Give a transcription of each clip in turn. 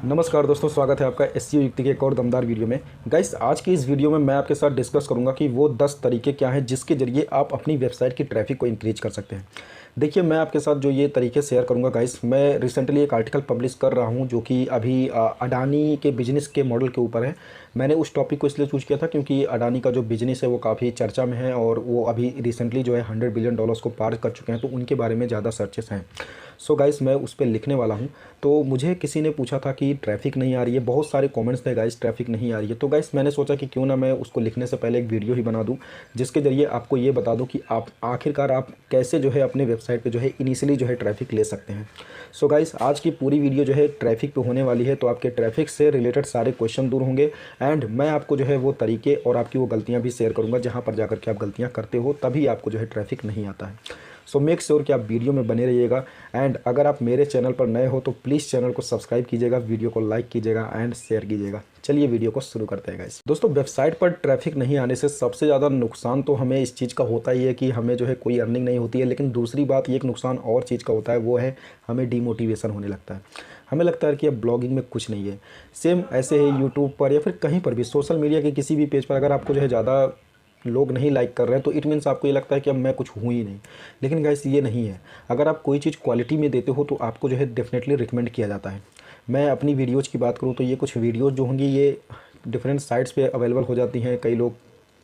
नमस्कार दोस्तों, स्वागत है आपका एसईओ युक्ति के एक और दमदार वीडियो में। गाइस, आज की इस वीडियो में मैं आपके साथ डिस्कस करूंगा कि वो 10 तरीके क्या हैं जिसके ज़रिए आप अपनी वेबसाइट की ट्रैफिक को इंक्रीज कर सकते हैं। देखिए, मैं आपके साथ जो ये तरीके शेयर करूंगा गाइस, मैं रिसेंटली एक आर्टिकल पब्लिश कर रहा हूं जो कि अभी अडानी के बिजनेस के मॉडल के ऊपर है। मैंने उस टॉपिक को इसलिए चूज़ किया था क्योंकि अडानी का जो बिजनेस है वो काफ़ी चर्चा में है और वो अभी रिसेंटली जो है $100 बिलियन को पार कर चुके हैं, तो उनके बारे में ज़्यादा सर्चेस हैं। सो गाइस, मैं उस पर लिखने वाला हूं। तो मुझे किसी ने पूछा था कि ट्रैफिक नहीं आ रही है, बहुत सारे कमेंट्स थे गाइस, ट्रैफिक नहीं आ रही है। तो गाइस, मैंने सोचा कि क्यों ना मैं उसको लिखने से पहले एक वीडियो ही बना दूं जिसके ज़रिए आपको ये बता दूं कि आप आखिरकार आप कैसे जो है अपने वेबसाइट पे जो है इनिशियली जो है ट्रैफिक ले सकते हैं। सो गाइस, आज की पूरी वीडियो जो है ट्रैफिक पे होने वाली है, तो आपके ट्रैफिक से रिलेटेड सारे क्वेश्चन दूर होंगे एंड मैं आपको जो है वो तरीके और आपकी वो गलतियाँ भी शेयर करूँगा जहाँ पर जाकर के आप गलतियाँ करते हो, तभी आपको जो है ट्रैफिक नहीं आता है। सो मेक श्योर कि आप वीडियो में बने रहिएगा एंड अगर आप मेरे चैनल पर नए हो तो प्लीज़ चैनल को सब्सक्राइब कीजिएगा, वीडियो को लाइक कीजिएगा एंड शेयर कीजिएगा। चलिए वीडियो को शुरू करते हैं गाइस। दोस्तों, वेबसाइट पर ट्रैफिक नहीं आने से सबसे ज़्यादा नुकसान तो हमें इस चीज़ का होता ही है कि हमें जो है कोई अर्निंग नहीं होती है, लेकिन दूसरी बात एक नुकसान और चीज़ का होता है, वो है हमें डीमोटिवेशन होने लगता है। हमें लगता है कि अब ब्लॉगिंग में कुछ नहीं है। सेम ऐसे ही यूट्यूब पर या फिर कहीं पर भी सोशल मीडिया के किसी भी पेज पर अगर आपको जो है ज़्यादा लोग नहीं लाइक कर रहे हैं तो इट मीन्स आपको ये लगता है कि अब मैं कुछ हूँ ही नहीं। लेकिन गाइस, ये नहीं है। अगर आप कोई चीज़ क्वालिटी में देते हो तो आपको जो है डेफिनेटली रिकमेंड किया जाता है। मैं अपनी वीडियोज़ की बात करूँ तो ये कुछ वीडियोज़ जो होंगी ये डिफरेंट साइट्स पे अवेलेबल हो जाती हैं, कई लोग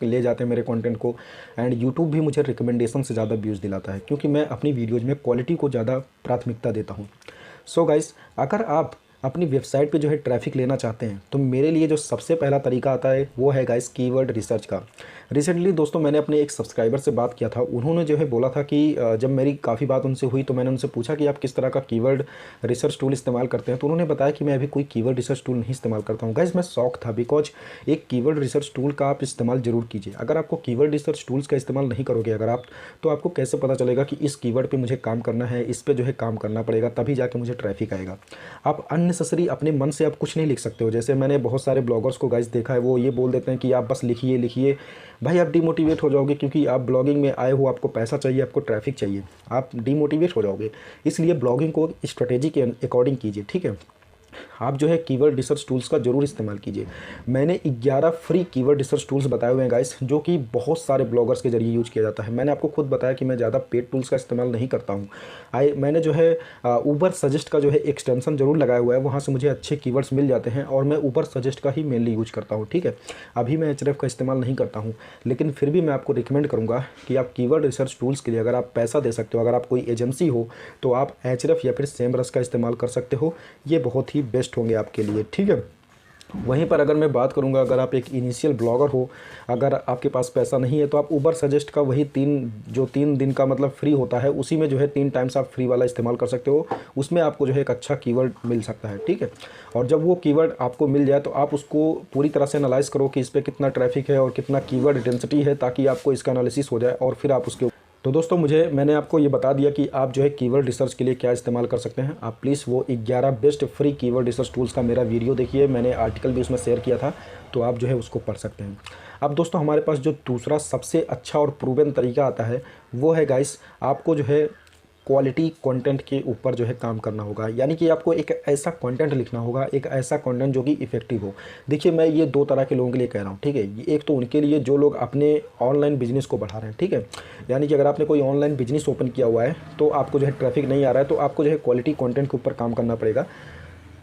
ले जाते हैं मेरे कंटेंट को एंड यूट्यूब भी मुझे रिकमेंडेशन से ज़्यादा व्यूज़ दिलाता है क्योंकि मैं अपनी वीडियोज़ में क्वालिटी को ज़्यादा प्राथमिकता देता हूँ। सो गाइस, अगर आप अपनी वेबसाइट पे जो है ट्रैफिक लेना चाहते हैं तो मेरे लिए जो सबसे पहला तरीका आता है वो है गाइस कीवर्ड रिसर्च का। रिसेंटली दोस्तों मैंने अपने एक सब्सक्राइबर से बात किया था, उन्होंने जो है बोला था कि जब मेरी काफ़ी बात उनसे हुई तो मैंने उनसे पूछा कि आप किस तरह का कीवर्ड रिसर्च टूल इस्तेमाल करते हैं, तो उन्होंने बताया कि मैं अभी कोई कीवर्ड रिसर्च टूल नहीं इस्तेमाल करता हूँ। गाइस, मैं शौक था बिकॉज एक कीवर्ड रिसर्च टूल का आप इस्तेमाल जरूर कीजिए। अगर आपको कीवर्ड रिसर्च टूल्स का इस्तेमाल नहीं करोगे अगर आप, तो आपको कैसे पता चलेगा कि इस कीवर्ड पर मुझे काम करना है, इस पर जो है काम करना पड़ेगा, तभी जाके मुझे ट्रैफिक आएगा। आप अननेसेसरी अपने मन से आप कुछ नहीं लिख सकते हो। जैसे मैंने बहुत सारे ब्लॉगर्स को गाइस देखा है, वो ये बोल देते हैं कि आप बस लिखिए लिखिए। भाई, आप डिमोटिवेट हो जाओगे क्योंकि आप ब्लॉगिंग में आए हो, आपको पैसा चाहिए, आपको ट्रैफिक चाहिए, आप डिमोटिवेट हो जाओगे। इसलिए ब्लॉगिंग को स्ट्रेटेजी के अकॉर्डिंग कीजिए, ठीक है। आप जो है कीवर्ड रिसर्च टूल्स का जरूर इस्तेमाल कीजिए। मैंने 11 फ्री कीवर्ड रिसर्च टूल्स बताए हुए हैं गाइस, जो कि बहुत सारे ब्लॉगर्स के जरिए यूज किया जाता है। मैंने आपको खुद बताया कि मैं ज़्यादा पेड टूल्स का इस्तेमाल नहीं करता हूँ। मैंने जो है ऊबर सजेस्ट का जो है एक्सटेंशन जरूर लगाया हुआ है, वहाँ से मुझे अच्छे कीवर्ड्स मिल जाते हैं और मैं ऊबर सजेस्ट का ही मेनली यूज करता हूँ, ठीक है। अभी मैं एचरेफ का इस्तेमाल नहीं करता हूँ, लेकिन फिर भी मैं आपको रिकमेंड करूँगा कि आप कीवर्ड रिसर्च टूल्स के लिए अगर आप पैसा दे सकते हो, अगर आप कोई एजेंसी हो, तो आप एचरेफ या फिर सेमरस का इस्तेमाल कर सकते हो। ये बहुत ही बेस्ट होंगे आपके लिए, ठीक है। वहीं पर अगर मैं बात करूंगा, अगर आप एक इनिशियल ब्लॉगर हो, अगर आपके पास पैसा नहीं है, तो आप ऊबर सजेस्ट का वही 3 दिन का मतलब फ्री होता है, उसी में जो है 3 टाइम्स आप फ्री वाला इस्तेमाल कर सकते हो। उसमें आपको जो है एक अच्छा कीवर्ड मिल सकता है, ठीक है। और जब वो कीवर्ड आपको मिल जाए तो आप उसको पूरी तरह से एनालाइज करो कि इस पर कितना ट्रैफिक है और कितना कीवर्ड डेंसिटी है, ताकि आपको इसका एनालिसिस हो जाए और फिर आप उसके। तो दोस्तों, मैंने आपको ये बता दिया कि आप जो है कीवर्ड रिसर्च के लिए क्या इस्तेमाल कर सकते हैं। आप प्लीज़ वो 11 best free keyword research tools का मेरा वीडियो देखिए, मैंने आर्टिकल भी उसमें शेयर किया था, तो आप जो है उसको पढ़ सकते हैं। अब दोस्तों, हमारे पास जो दूसरा सबसे अच्छा और प्रूवन तरीका आता है वो है गाइस, आपको जो है क्वालिटी कंटेंट के ऊपर जो है काम करना होगा। यानी कि आपको एक ऐसा कंटेंट लिखना होगा, एक ऐसा कंटेंट जो कि इफेक्टिव हो। देखिए, मैं ये 2 तरह के लोगों के लिए कह रहा हूँ, ठीक है। एक तो उनके लिए जो लोग अपने ऑनलाइन बिजनेस को बढ़ा रहे हैं, ठीक है। यानी कि अगर आपने कोई ऑनलाइन बिजनेस ओपन किया हुआ है तो आपको जो है ट्रैफिक नहीं आ रहा है, तो आपको जो है क्वालिटी कंटेंट के ऊपर काम करना पड़ेगा।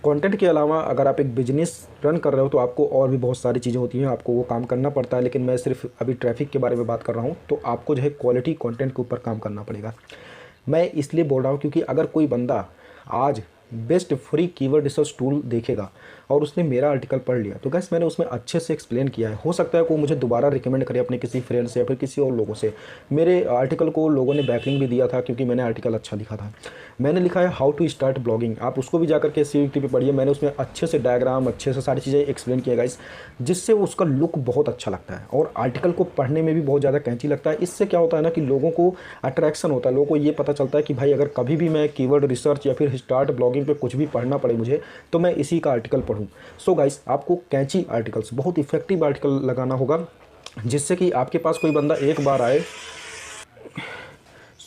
कंटेंट के अलावा अगर आप एक बिजनेस रन कर रहे हो तो आपको और भी बहुत सारी चीज़ें होती हैं, आपको वो काम करना पड़ता है, लेकिन मैं सिर्फ अभी ट्रैफिक के बारे में बात कर रहा हूँ। तो आपको जो है क्वालिटी कंटेंट के ऊपर काम करना पड़ेगा। मैं इसलिए बोल रहा हूँ क्योंकि अगर कोई बंदा आज best free keyword research tool देखेगा और उसने मेरा आर्टिकल पढ़ लिया, तो गाइस मैंने उसमें अच्छे से एक्सप्लेन किया है। हो सकता है वो मुझे दोबारा रिकमेंड करे अपने किसी फ्रेंड से या फिर किसी और लोगों से। मेरे आर्टिकल को लोगों ने बैकलिंक भी दिया था क्योंकि मैंने आर्टिकल अच्छा लिखा था। मैंने लिखा है हाउ टू स्टार्ट ब्लॉगिंग, आप उसको भी जाकर के एसईओ पे पढ़िए। मैंने उसमें अच्छे से डायग्राम, अच्छे से सारी चीज़ें एक्सप्लेन किया गाइस, जिससे उसका लुक बहुत अच्छा लगता है और आर्टिकल को पढ़ने में भी बहुत ज़्यादा कैंची लगता है। इससे क्या होता है ना कि लोगों को अट्रैक्शन होता है, लोगों को ये पता चलता है कि भाई अगर कभी भी मैं कीवर्ड रिसर्च या फिर स्टार्ट ब्लॉगिंग पे कुछ भी पढ़ना पड़े मुझे, तो मैं इसी का आर्टिकल पढूं। सो गाइस, आपको कैंची आर्टिकल्स, बहुत इफेक्टिव आर्टिकल लगाना होगा जिससे कि आपके पास कोई बंदा एक बार आए।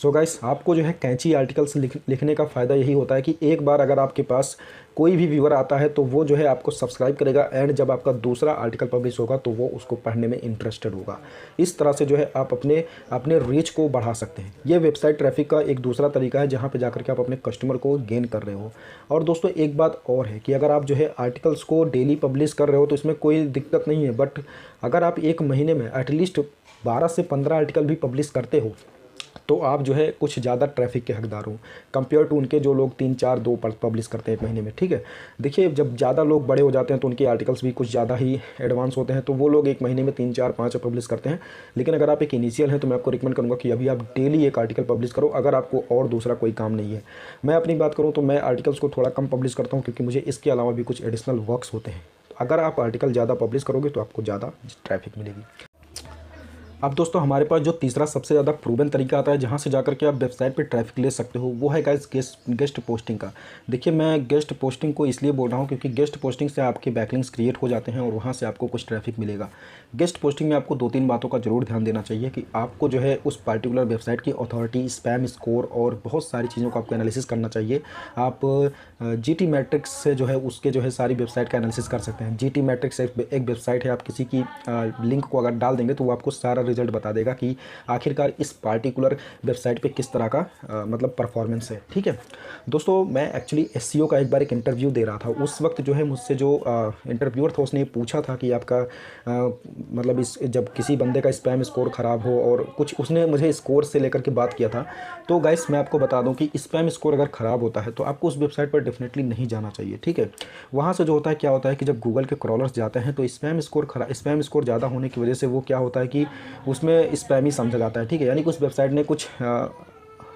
सो गाइस, आपको जो है कैंची आर्टिकल्स लिखने का फ़ायदा यही होता है कि एक बार अगर आपके पास कोई भी व्यूअर आता है तो वो जो है आपको सब्सक्राइब करेगा, एंड जब आपका दूसरा आर्टिकल पब्लिश होगा तो वो उसको पढ़ने में इंटरेस्टेड होगा। इस तरह से जो है आप अपने अपने रीच को बढ़ा सकते हैं। ये वेबसाइट ट्रैफिक का एक दूसरा तरीका है जहाँ पे जाकर के आप अपने कस्टमर को गेन कर रहे हो। और दोस्तों एक बात और है कि अगर आप जो है आर्टिकल्स को डेली पब्लिश कर रहे हो तो इसमें कोई दिक्कत नहीं है, बट अगर आप एक महीने में एटलीस्ट 12 से 15 आर्टिकल भी पब्लिश करते हो तो आप जो है कुछ ज़्यादा ट्रैफिक के हकदार हो कंपेयर टू उनके जो लोग 3-4-2 पब्लिश करते हैं एक महीने में। ठीक है, देखिए जब ज़्यादा लोग बड़े हो जाते हैं तो उनके आर्टिकल्स भी कुछ ज़्यादा ही एडवांस होते हैं, तो वो लोग एक महीने में 3-4-5 पब्लिश करते हैं। लेकिन अगर आप एक इनिशियल हैं तो मैं आपको रिकमेंड करूँगा कि अभी आप डेली एक आर्टिकल पब्लिश करो, अगर आपको और दूसरा कोई काम नहीं है। मैं अपनी बात करूँ तो मैं आर्टिकल्स को थोड़ा कम पब्लिश करता हूँ क्योंकि मुझे इसके अलावा भी कुछ एडिशनल वर्क्स होते हैं। अगर आप आर्टिकल ज़्यादा पब्लिश करोगे तो आपको ज़्यादा ट्रैफिक मिलेगी। अब दोस्तों हमारे पास जो तीसरा सबसे ज़्यादा प्रूवन तरीका आता है जहाँ से जाकर के आप वेबसाइट पे ट्रैफिक ले सकते हो, वो है गाइस गेस्ट पोस्टिंग का। देखिए मैं गेस्ट पोस्टिंग को इसलिए बोल रहा हूँ क्योंकि गेस्ट पोस्टिंग से आपके बैकलिंक्स क्रिएट हो जाते हैं और वहाँ से आपको कुछ ट्रैफिक मिलेगा। गेस्ट पोस्टिंग में आपको 2-3 बातों का जरूर ध्यान देना चाहिए कि आपको जो है उस पर्टिकुलर वेबसाइट की अथॉरिटी, स्पैम स्कोर और बहुत सारी चीज़ों का आपको एनालिसिस करना चाहिए। आप GT मैट्रिक्स से जो है उसके जो है सारी वेबसाइट का एनालिसिस कर सकते हैं। GT मैट्रिक्स एक वेबसाइट है, आप किसी की लिंक को अगर डाल देंगे तो वो आपको सारा रिजल्ट बता देगा कि आखिरकार इस पार्टिकुलर वेबसाइट पे किस तरह का मतलब परफॉर्मेंस है। ठीक है दोस्तों, मैं एक्चुअली SEO का एक बार एक इंटरव्यू दे रहा था। उस वक्त जो है मुझसे जो इंटरव्यूअर था उसने ये पूछा था कि आपका मतलब इस जब किसी बंदे का स्पैम स्कोर ख़राब हो और कुछ उसने मुझे स्कोर से लेकर के बात किया था। तो गाइस मैं आपको बता दूं कि स्पैम स्कोर अगर ख़राब होता है तो आपको उस वेबसाइट पर डेफिनेटली नहीं जाना चाहिए। ठीक है, वहाँ से जो होता है क्या होता है कि जब गूगल के क्रॉलर्स जाते हैं तो स्पैम स्कोर ज़्यादा होने की वजह से वो क्या होता है कि उसमें स्पैमी समझा जाता है। ठीक है, यानी कि उस वेबसाइट ने कुछ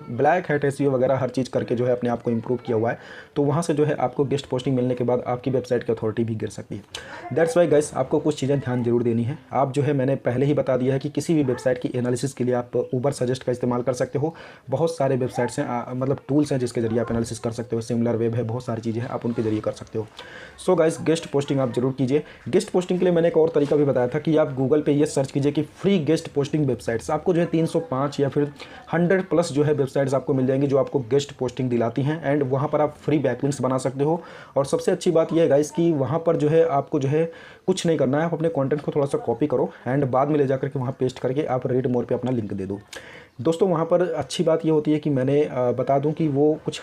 ब्लैक हैट SEO वगैरह हर चीज़ करके जो है अपने आप को इंप्रूव किया हुआ है, तो वहाँ से जो है आपको गेस्ट पोस्टिंग मिलने के बाद आपकी वेबसाइट की अथॉरिटी भी गिर सकती है। दैट्स वाई गाइस आपको कुछ चीज़ें ध्यान जरूर देनी है। आप जो है मैंने पहले ही बता दिया है कि किसी भी वेबसाइट की एनालिसिस के लिए आप ऊबर सजेस्ट का इस्तेमाल कर सकते हो। बहुत सारे वेबसाइट्स हैं, मतलब टूल्स हैं जिसके जरिए आप एनालिसिस कर सकते हो। सिमिलर वेब है, बहुत सारी चीज़ें हैं, आप उनके जरिए कर सकते हो। सो गाइस गेस्ट पोस्टिंग आप जरूर कीजिए। गेस्ट पोस्टिंग के लिए मैंने एक और तरीका भी बताया था कि आप गूगल पे ये सर्च कीजिए कि फ्री गेस्ट पोस्टिंग वेबसाइट्स। आपको जो है 305 या फिर 100+ जो है वेबसाइट्स आपको मिल जाएंगी जो आपको गेस्ट पोस्टिंग दिलाती हैं, एंड वहाँ पर आप फ्री बैकलिंक्स बना सकते हो। और सबसे अच्छी बात यह है गाइस कि वहाँ पर जो है आपको जो है कुछ नहीं करना है, आप अपने कंटेंट को थोड़ा सा कॉपी करो एंड बाद में ले जाकर के वहाँ पेस्ट करके आप रीड मोर पे अपना लिंक दे दो। दोस्तों वहाँ पर अच्छी बात ये होती है कि मैंने बता दूँ कि वो कुछ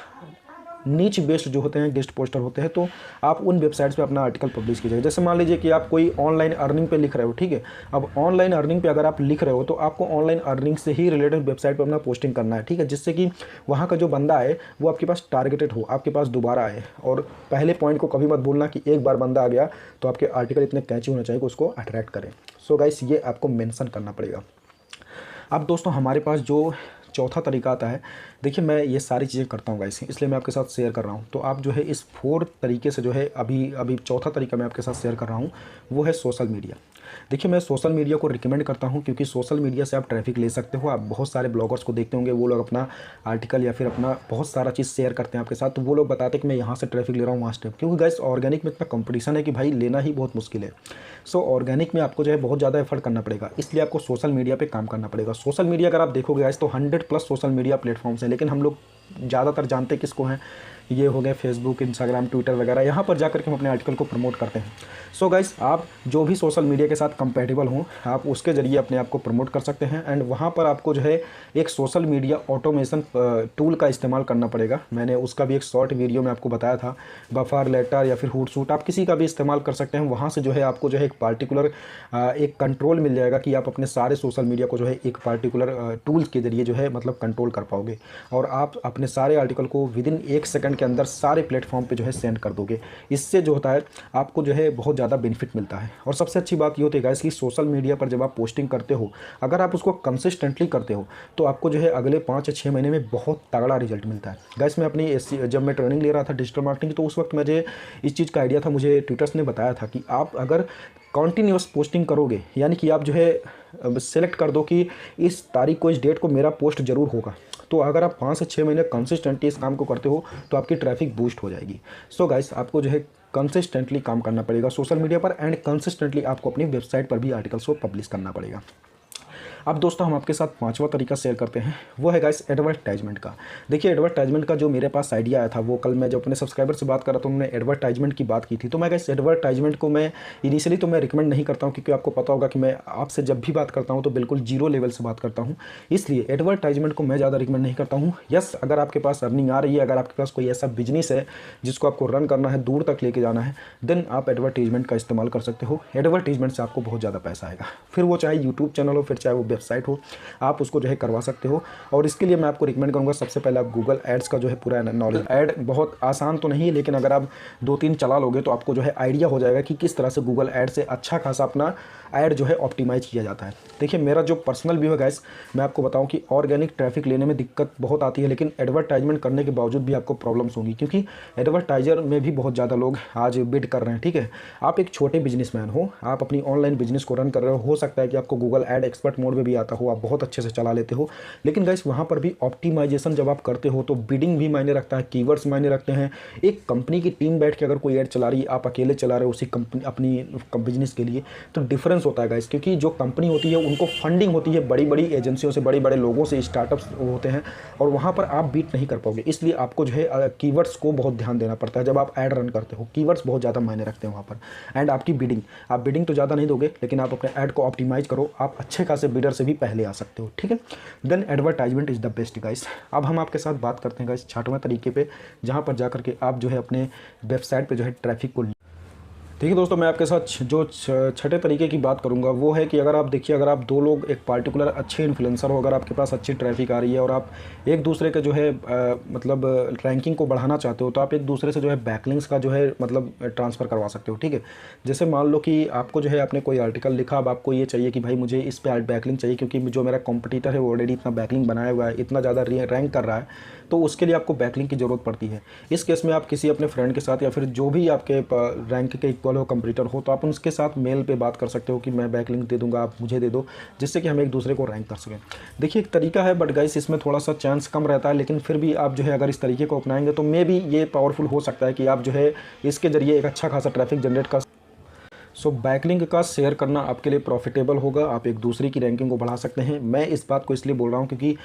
नीच बेस्ड जो होते हैं गेस्ट पोस्टर होते हैं, तो आप उन वेबसाइट्स पे अपना आर्टिकल पब्लिश कीजिएगा। जैसे मान लीजिए कि आप कोई ऑनलाइन अर्निंग पे लिख रहे हो। ठीक है, अब ऑनलाइन अर्निंग पे अगर आप लिख रहे हो तो आपको ऑनलाइन अर्निंग से ही रिलेटेड वेबसाइट पे अपना पोस्टिंग करना है। ठीक है, जिससे कि वहाँ का जो बंदा है वो आपके पास टारगेटेड हो, आपके पास दोबारा आए। और पहले पॉइंट को कभी मत भूलना कि एक बार बंदा आ गया तो आपके आर्टिकल इतने कैची होना चाहिए कि उसको अट्रैक्ट करें। सो गाइस ये आपको मेंशन करना पड़ेगा। अब दोस्तों हमारे पास जो चौथा तरीका आता है, देखिए मैं ये सारी चीज़ें करता हूँ गाइस, इसलिए मैं आपके साथ शेयर कर रहा हूँ। तो आप जो है इस 4 तरीके से जो है अभी चौथा तरीका मैं आपके साथ शेयर कर रहा हूँ, वो है सोशल मीडिया। देखिए मैं सोशल मीडिया को रिकमेंड करता हूँ क्योंकि सोशल मीडिया से आप ट्रैफिक ले सकते हो। आप बहुत सारे ब्लॉगर्स को देखते होंगे, वो लोग अपना आर्टिकल या फिर अपना बहुत सारा चीज़ शेयर करते हैं आपके साथ, तो वो लोग बताते हैं कि मैं यहाँ से ट्रैफिक ले रहा हूँ वहाँ से, क्योंकि गाइस ऑर्गेनिक में इतना कंपटीशन है कि भाई लेना ही बहुत मुश्किल है। सो ऑर्गेनिक में आपको जो है बहुत ज़्यादा एफर्ट करना पड़ेगा, इसलिए आपको सोशल मीडिया पर काम करना पड़ेगा। सोशल मीडिया अगर आप देखोगे गाइस तो 100+ सोशल मीडिया प्लेटफॉर्म्स हैं, लेकिन हम लोग ज़्यादातर जानते किसको हैं, ये हो गए फेसबुक, इंस्टाग्राम, ट्विटर वगैरह। यहाँ पर जाकर के हम अपने आर्टिकल को प्रमोट करते हैं। सो गाइस आप जो भी सोशल मीडिया के साथ कंपेटेबल हों आप उसके ज़रिए अपने आप को प्रमोट कर सकते हैं, एंड वहाँ पर आपको जो है एक सोशल मीडिया ऑटोमेशन टूल का इस्तेमाल करना पड़ेगा। मैंने उसका भी एक शॉर्ट वीडियो में आपको बताया था। बफर, लेटर या फिर हुडसूट आप किसी का भी इस्तेमाल कर सकते हैं। वहाँ से जो है आपको जो है एक पार्टिकुलर एक कंट्रोल मिल जाएगा कि आप अपने सारे सोशल मीडिया को जो है एक पार्टिकुलर टूल्स के ज़रिए जो है मतलब कंट्रोल कर पाओगे, और आप अपने सारे आर्टिकल को विदिन 1 सेकंड के अंदर सारे प्लेटफॉर्म पे जो है सेंड कर दोगे। इससे जो होता है आपको जो है बहुत ज़्यादा बेनिफिट मिलता है। और सबसे अच्छी बात ये होती है गाइस कि सोशल मीडिया पर जब आप पोस्टिंग करते हो, अगर आप उसको कंसिस्टेंटली करते हो तो आपको जो है अगले 5 या 6 महीने में बहुत तगड़ा रिजल्ट मिलता है। गाइस मैं अपनी जब मैं ट्रेनिंग ले रहा था डिजिटल मार्केटिंग, तो उस वक्त मुझे इस चीज़ का आइडिया था, मुझे ट्विटर्स ने बताया था कि आप अगर कॉन्टीन्यूस पोस्टिंग करोगे, यानी कि आप जो है सेलेक्ट कर दो कि इस तारीख को, इस डेट को मेरा पोस्ट जरूर होगा, तो अगर आप 5 से 6 महीने कंसिस्टेंटली इस काम को करते हो तो आपकी ट्रैफिक बूस्ट हो जाएगी। सो गाइस आपको जो है कंसिस्टेंटली काम करना पड़ेगा सोशल मीडिया पर, एंड कंसिस्टेंटली आपको अपनी वेबसाइट पर भी आर्टिकल्स को पब्लिश करना पड़ेगा। अब दोस्तों हम आपके साथ पांचवा तरीका शेयर करते हैं, वो है गाइस एडवर्टाइजमेंट का। देखिए एडवर्टाइजमेंट का जो मेरे पास आइडिया आया था, वो कल मैं जब अपने सब्सक्राइबर से बात कर रहा था, उन्होंने एडवर्टाइजमेंट की बात की थी। तो मैं गाइस एडवर्टाइजमेंट को मैं इनिशियली तो मैं रिकमेंड नहीं करता हूँ, क्योंकि आपको पता होगा कि मैं आपसे जब भी बात करता हूँ तो बिल्कुल जीरो लेवल से बात करता हूँ, इसलिए एडवर्टाइजमेंट को मैं ज़्यादा रिकमेंड नहीं करता हूँ। यस, अगर आपके पास अर्निंग आ रही है, अगर आपके पास कोई ऐसा बिजनेस है जिसको आपको रन करना है, दूर तक लेके जाना है, देन आप एडवर्टीजमेंट का इस्तेमाल कर सकते हो। एडवर्टीजमेंट से आपको बहुत ज़्यादा पैसा आएगा, फिर वो चाहे यूट्यूब चैनल हो, फिर चाहे वो वेबसाइट हो, आप उसको जो है करवा सकते हो। और इसके लिए मैं आपको रिकमेंड करूँगा, सबसे पहले आप गूगल एड्स का जो है पूरा नॉलेज। ऐड बहुत आसान तो नहीं है, लेकिन अगर आप 2-3 चला लोगे तो आपको जो है आइडिया हो जाएगा कि किस तरह से गूगल ऐड से अच्छा खासा अपना ऐड जो है ऑप्टिमाइज किया जाता है। देखिए मेरा जो पर्सनल व्यू है गाइस, मैं आपको बताऊं कि ऑर्गेनिक ट्रैफिक लेने में दिक्कत बहुत आती है, लेकिन एडवर्टाइजमेंट करने के बावजूद भी आपको प्रॉब्लम्स होंगी, क्योंकि एडवर्टाइजर में भी बहुत ज़्यादा लोग आज बिड कर रहे हैं। ठीक है, आप एक छोटे बिजनेसमैन हो, आप अपनी ऑनलाइन बिजनेस को रन कर रहे हो सकता है कि आपको गूगल ऐड एक्सपर्ट मोड में भी आता हो, आप बहुत अच्छे से चला लेते हो, लेकिन गाइस वहाँ पर भी ऑप्टिमाइजेशन जब आप करते हो तो बिडिंग भी मायने रखता है, कीवर्ड्स मायने रखते हैं। एक कंपनी की टीम बैठ के अगर कोई ऐड चला रही है, आप अकेले चला रहे हो उसी कंपनी अपनी बिजनेस के लिए, तो डिफरेंस होता है गाइस, क्योंकि जो कंपनी होती है उनको फंडिंग होती है बड़ी बड़ी एजेंसियों से, बड़े बड़े लोगों से, स्टार्टअप्स होते हैं, और वहाँ पर आप बीट नहीं कर पाओगे। इसलिए आपको जो है कीवर्ड्स को बहुत ध्यान देना पड़ता है जब आप ऐड रन करते हो। कीवर्ड्स बहुत ज़्यादा मायने रखते हैं वहाँ पर। एंड आपकी बिडिंग, आप बिडिंग तो ज़्यादा नहीं दोगे, लेकिन आप अपने ऐड को ऑप्टिमाइज करो, आप अच्छे खासे बिडर से भी पहले आ सकते हो। ठीक है, then advertisement is the best guys. अब हम आपके साथ बात करते हैं गाइस छठवें तरीके पे, जहाँ पर जाकर के आप जो है अपने वेबसाइट पे जो है ट्रैफिक को। देखिए दोस्तों, मैं आपके साथ जो छठे तरीके की बात करूंगा वो है कि अगर आप देखिए, अगर आप दो लोग एक पार्टिकुलर अच्छे इन्फ्लुएंसर हो, अगर आपके पास अच्छी ट्रैफिक आ रही है और आप एक दूसरे के जो है मतलब रैंकिंग को बढ़ाना चाहते हो, तो आप एक दूसरे से जो है बैकलिंक्स का जो है मतलब ट्रांसफ़र करवा सकते हो। ठीक है, जैसे मान लो कि आपको जो है आपने कोई आर्टिकल लिखा, अब आपको ये चाहिए कि भाई मुझे इस पर बैकलिंक चाहिए, क्योंकि जो मेरा कॉम्पिटिटर है वो ऑलरेडी इतना बैकलिंक बनाया हुआ है, इतना ज़्यादा रैंक कर रहा है, तो उसके लिए आपको बैकलिंक की ज़रूरत पड़ती है। इस केस में आप किसी अपने फ्रेंड के साथ या फिर जो भी आपके रैंक के इक्वल हो, कंपटीटर हो, तो आप उनके साथ मेल पे बात कर सकते हो कि मैं बैकलिंक दे दूंगा, आप मुझे दे दो, जिससे कि हम एक दूसरे को रैंक कर सकें। देखिए एक तरीका है, बट गाइस इसमें थोड़ा सा चांस कम रहता है, लेकिन फिर भी आप जो है अगर इस तरीके को अपनाएंगे तो मे भी ये पावरफुल हो सकता है कि आप जो है इसके जरिए एक अच्छा खासा ट्रैफिक जनरेट कर। सो बैकलिंक का शेयर करना आपके लिए प्रॉफिटेबल होगा, आप एक दूसरे की रैंकिंग को बढ़ा सकते हैं। मैं इस बात को इसलिए बोल रहा हूँ क्योंकि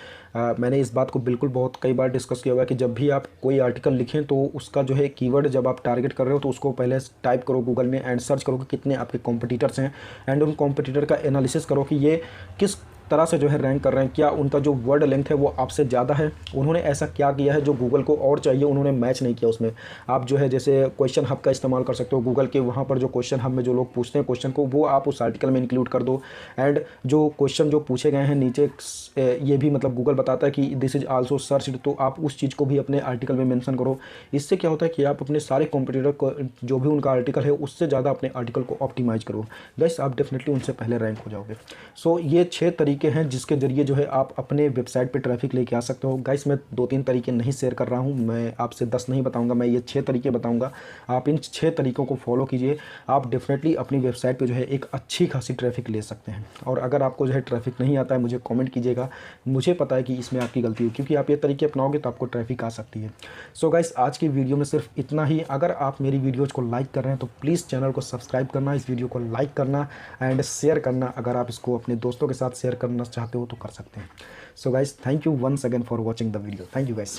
मैंने इस बात को बिल्कुल बहुत कई बार डिस्कस किया हुआ है कि जब भी आप कोई आर्टिकल लिखें तो उसका जो है कीवर्ड जब आप टारगेट कर रहे हो तो उसको पहले टाइप करो गूगल में एंड सर्च करो कि कितने आपके कॉम्पिटिटर्स हैं, एंड उन कॉम्पिटिटर का एनालिसिस करो कि ये किस तरह से जो है रैंक कर रहे हैं, क्या उनका जो वर्ड लेंथ है वो आपसे ज़्यादा है, उन्होंने ऐसा क्या किया है जो गूगल को और चाहिए उन्होंने मैच नहीं किया उसमें। आप जो है जैसे क्वेश्चन हब का इस्तेमाल कर सकते हो, गूगल के वहाँ पर जो क्वेश्चन हब में जो लोग पूछते हैं क्वेश्चन को, वो आप उस आर्टिकल में इंक्लूड कर दो। एंड जो क्वेश्चन जो पूछे गए हैं नीचे ये भी मतलब गूगल बताता है कि दिस इज आल्सो सर्च्ड, तो आप उस चीज़ को भी अपने आर्टिकल में मेंशन करो। इससे क्या होता है कि आप अपने सारे कॉम्पिटिटर को जो भी उनका आर्टिकल है उससे ज़्यादा अपने आर्टिकल को ऑप्टिमाइज करो, गाइस आप डेफिनेटली उनसे पहले रैंक हो जाओगे। सो ये 6 तरीके हैं जिसके जरिए जो है आप अपने वेबसाइट पे ट्रैफिक लेके आ सकते हो। गाइस मैं 2-3 तरीके नहीं शेयर कर रहा हूँ, मैं आपसे 10 नहीं बताऊँगा, मैं ये 6 तरीके बताऊँगा। आप इन 6 तरीकों को फॉलो कीजिए, आप डेफिनेटली अपनी वेबसाइट पे जो है एक अच्छी खासी ट्रैफिक ले सकते हैं। और अगर आपको जो है ट्रैफिक नहीं आता है, मुझे कमेंट कीजिएगा, मुझे पता है कि इसमें आपकी गलती है, क्योंकि आप ये तरीके अपनाओगे तो आपको ट्रैफिक आ सकती है। सो गाइस आज की वीडियो में सिर्फ इतना ही। अगर आप मेरी वीडियोज़ को लाइक कर रहे हैं तो प्लीज़ चैनल को सब्सक्राइब करना, इस वीडियो को लाइक करना एंड शेयर करना। अगर आप इसको अपने दोस्तों के साथ शेयर करना चाहते हो तो कर सकते हैं। So guys thank you once again for watching the video. Thank you guys.